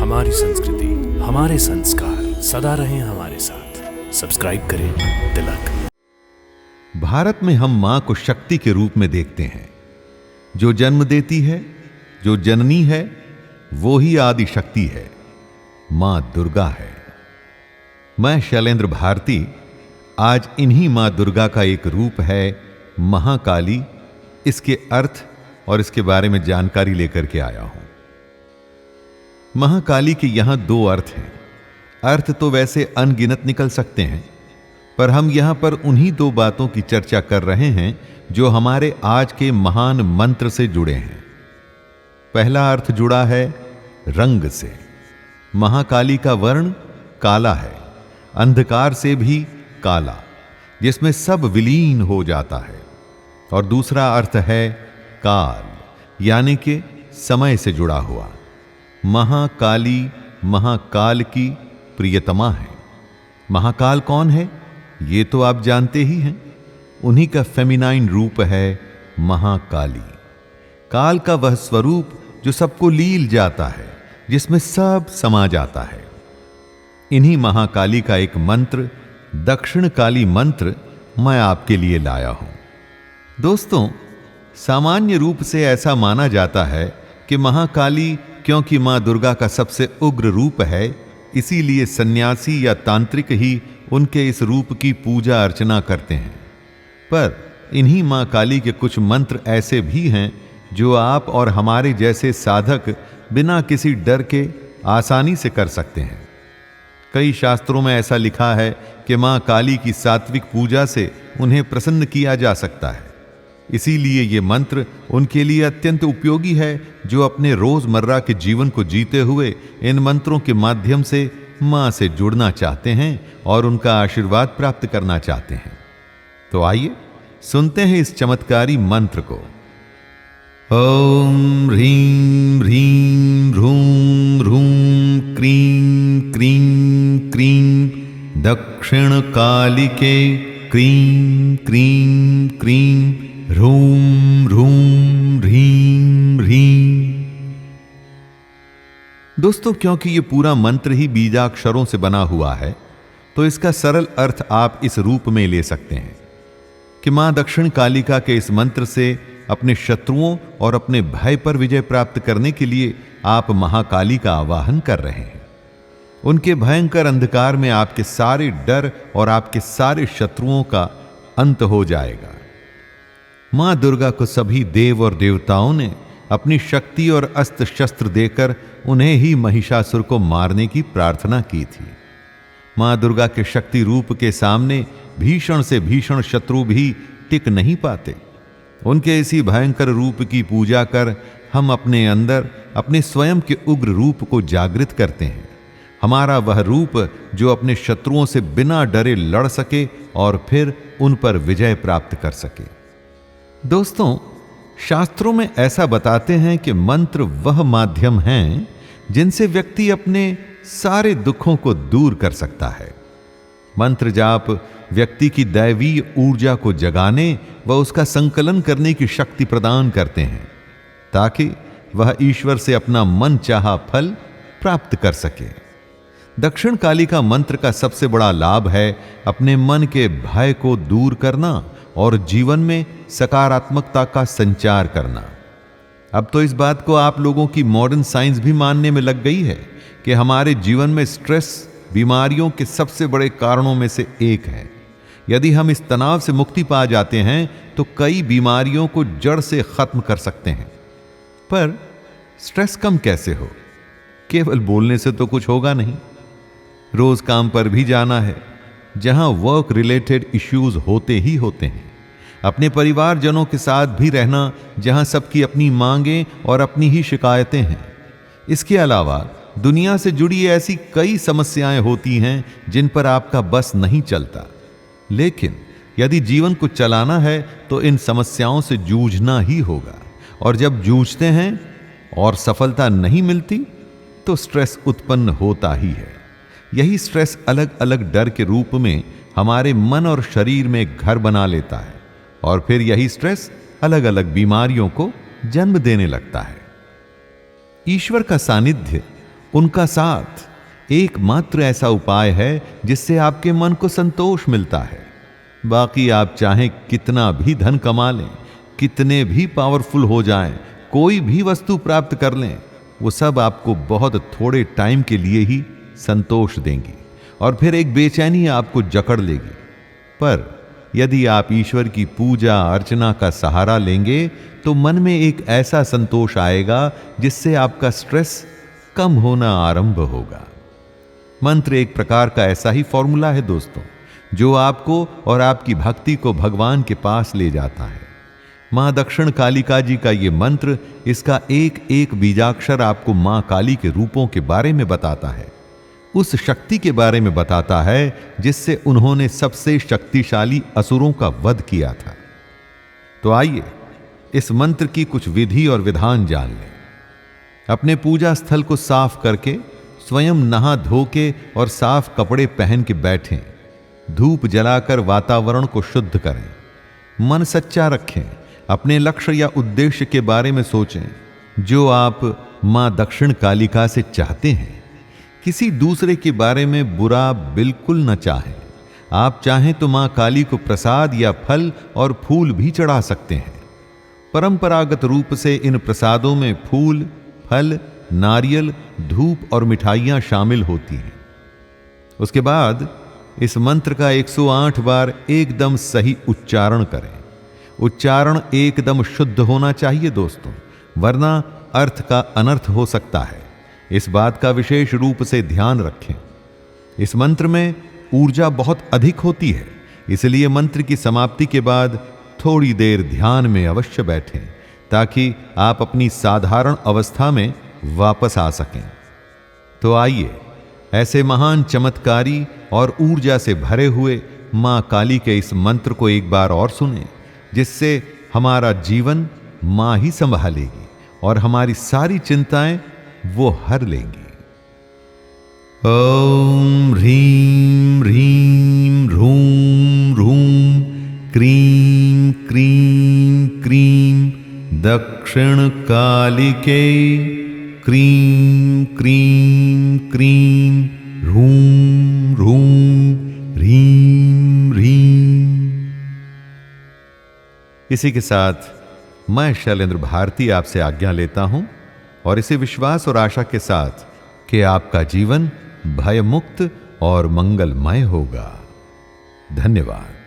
हमारी संस्कृति, हमारे संस्कार सदा रहें हमारे साथ। सब्सक्राइब करें तिलक। भारत में हम मां को शक्ति के रूप में देखते हैं। जो जन्म देती है, जो जननी है, वो ही आदि शक्ति है, मां दुर्गा है। मैं शैलेंद्र भारती आज इन्हीं मां दुर्गा का एक रूप है महाकाली, इसके अर्थ और इसके बारे में जानकारी लेकर के आया हूं। महाकाली के यहां दो अर्थ हैं। अर्थ तो वैसे अनगिनत निकल सकते हैं, पर हम यहां पर उन्हीं दो बातों की चर्चा कर रहे हैं जो हमारे आज के महान मंत्र से जुड़े हैं। पहला अर्थ जुड़ा है रंग से। महाकाली का वर्ण काला है, अंधकार से भी काला, जिसमें सब विलीन हो जाता है। और दूसरा अर्थ है काल, यानी कि समय से जुड़ा हुआ। महाकाली महाकाल की प्रियतमा है। महाकाल कौन है, ये तो आप जानते ही हैं। उन्हीं का फेमिनाइन रूप है महाकाली। काल का वह स्वरूप जो सबको लील जाता है, जिसमें सब समा जाता है। इन्हीं महाकाली का एक मंत्र, दक्षिण काली मंत्र, मैं आपके लिए लाया हूं। दोस्तों, सामान्य रूप से ऐसा माना जाता है कि महाकाली क्योंकि मां दुर्गा का सबसे उग्र रूप है, इसीलिए सन्यासी या तांत्रिक ही उनके इस रूप की पूजा अर्चना करते हैं। पर इन्हीं मां काली के कुछ मंत्र ऐसे भी हैं जो आप और हमारे जैसे साधक बिना किसी डर के आसानी से कर सकते हैं। कई शास्त्रों में ऐसा लिखा है कि मां काली की सात्विक पूजा से उन्हें प्रसन्न किया जा सकता है। इसीलिए ये मंत्र उनके लिए अत्यंत उपयोगी है जो अपने रोजमर्रा के जीवन को जीते हुए इन मंत्रों के माध्यम से मां से जुड़ना चाहते हैं और उनका आशीर्वाद प्राप्त करना चाहते हैं। तो आइए सुनते हैं इस चमत्कारी मंत्र को। ओम ह्रीं ह्रीं ह्रूं ह्रूं क्रीं क्रीं क्रीं दक्षिण कालिके क्रीं क्रीं क्रीं ह्रूं ह्रूं ह्रीं ह्रीं। दोस्तों, क्योंकि यह पूरा मंत्र ही बीजाक्षरों से बना हुआ है, तो इसका सरल अर्थ आप इस रूप में ले सकते हैं कि मां दक्षिण कालिका के इस मंत्र से अपने शत्रुओं और अपने भय पर विजय प्राप्त करने के लिए आप महाकाली का आवाहन कर रहे हैं। उनके भयंकर अंधकार में आपके सारे डर और आपके सारे शत्रुओं का अंत हो जाएगा। मां दुर्गा को सभी देव और देवताओं ने अपनी शक्ति और अस्त्र शस्त्र देकर उन्हें ही महिषासुर को मारने की प्रार्थना की थी। मां दुर्गा के शक्ति रूप के सामने भीषण से भीषण शत्रु भी टिक नहीं पाते। उनके इसी भयंकर रूप की पूजा कर हम अपने अंदर अपने स्वयं के उग्र रूप को जागृत करते हैं। हमारा वह रूप जो अपने शत्रुओं से बिना डरे लड़ सके और फिर उन पर विजय प्राप्त कर सके। दोस्तों, शास्त्रों में ऐसा बताते हैं कि मंत्र वह माध्यम हैं जिनसे व्यक्ति अपने सारे दुखों को दूर कर सकता है। मंत्र जाप व्यक्ति की दैवीय ऊर्जा को जगाने व उसका संकलन करने की शक्ति प्रदान करते हैं, ताकि वह ईश्वर से अपना मन चाहा फल प्राप्त कर सके। दक्षिण काली का मंत्र का सबसे बड़ा लाभ है अपने मन के भय को दूर करना और जीवन में सकारात्मकता का संचार करना। अब तो इस बात को आप लोगों की मॉडर्न साइंस भी मानने में लग गई है कि हमारे जीवन में स्ट्रेस बीमारियों के सबसे बड़े कारणों में से एक है। यदि हम इस तनाव से मुक्ति पा जाते हैं तो कई बीमारियों को जड़ से खत्म कर सकते हैं। पर स्ट्रेस कम कैसे हो? केवल बोलने से तो कुछ होगा नहीं। रोज काम पर भी जाना है, जहां वर्क रिलेटेड इश्यूज होते ही होते हैं। अपने परिवारजनों के साथ भी रहना, जहां सबकी अपनी मांगें और अपनी ही शिकायतें हैं। इसके अलावा दुनिया से जुड़ी ऐसी कई समस्याएं होती हैं जिन पर आपका बस नहीं चलता। लेकिन यदि जीवन को चलाना है तो इन समस्याओं से जूझना ही होगा। और जब जूझते हैं और सफलता नहीं मिलती तो स्ट्रेस उत्पन्न होता ही है। यही स्ट्रेस अलग अलग डर के रूप में हमारे मन और शरीर में घर बना लेता है और फिर यही स्ट्रेस अलग अलग बीमारियों को जन्म देने लगता है। ईश्वर का सानिध्य उनका साथ एकमात्र ऐसा उपाय है जिससे आपके मन को संतोष मिलता है। बाकी आप चाहे कितना भी धन कमा लें, कितने भी पावरफुल हो जाएं, कोई भी वस्तु प्राप्त कर लें, वो सब आपको बहुत थोड़े टाइम के लिए ही संतोष देंगी और फिर एक बेचैनी आपको जकड़ लेगी। पर यदि आप ईश्वर की पूजा अर्चना का सहारा लेंगे तो मन में एक ऐसा संतोष आएगा जिससे आपका स्ट्रेस कम होना आरंभ होगा। मंत्र एक प्रकार का ऐसा ही फॉर्मूला है दोस्तों, जो आपको और आपकी भक्ति को भगवान के पास ले जाता है। मां दक्षिण कालिका जी का यह मंत्र, इसका एक एक बीजाक्षर आपको मां काली के रूपों के बारे में बताता है, उस शक्ति के बारे में बताता है जिससे उन्होंने सबसे शक्तिशाली असुरों का वध किया था। तो आइए इस मंत्र की कुछ विधि और विधान जान लें। अपने पूजा स्थल को साफ करके, स्वयं नहा धो के और साफ कपड़े पहन के बैठें। धूप जलाकर वातावरण को शुद्ध करें। मन सच्चा रखें। अपने लक्ष्य या उद्देश्य के बारे में सोचें जो आप मां दक्षिण कालिका से चाहते हैं। किसी दूसरे के बारे में बुरा बिल्कुल न चाहें। आप चाहें तो मां काली को प्रसाद या फल और फूल भी चढ़ा सकते हैं। परंपरागत रूप से इन प्रसादों में फूल, फल, नारियल, धूप और मिठाइयां शामिल होती हैं। उसके बाद इस मंत्र का 108 बार एकदम सही उच्चारण करें। उच्चारण एकदम शुद्ध होना चाहिए दोस्तों, वरना अर्थ का अनर्थ हो सकता है। इस बात का विशेष रूप से ध्यान रखें। इस मंत्र में ऊर्जा बहुत अधिक होती है, इसलिए मंत्र की समाप्ति के बाद थोड़ी देर ध्यान में अवश्य बैठें ताकि आप अपनी साधारण अवस्था में वापस आ सकें। तो आइए ऐसे महान चमत्कारी और ऊर्जा से भरे हुए मां काली के इस मंत्र को एक बार और सुनें, जिससे हमारा जीवन मां ही संभालेगी और हमारी सारी चिंताएं वो हर लेंगी। ओम ह्रीं ह्रीं ह्रूं ह्रूं क्रीं क्रीं क्रीं दक्षिण कालिके क्रीं क्रीं क्रीं ह्रूं ह्रूं ह्रीं ह्रीं। इसी के साथ मैं शैलेंद्र भारती आपसे आज्ञा लेता हूं और इसी विश्वास और आशा के साथ कि आपका जीवन भयमुक्त और मंगलमय होगा। धन्यवाद।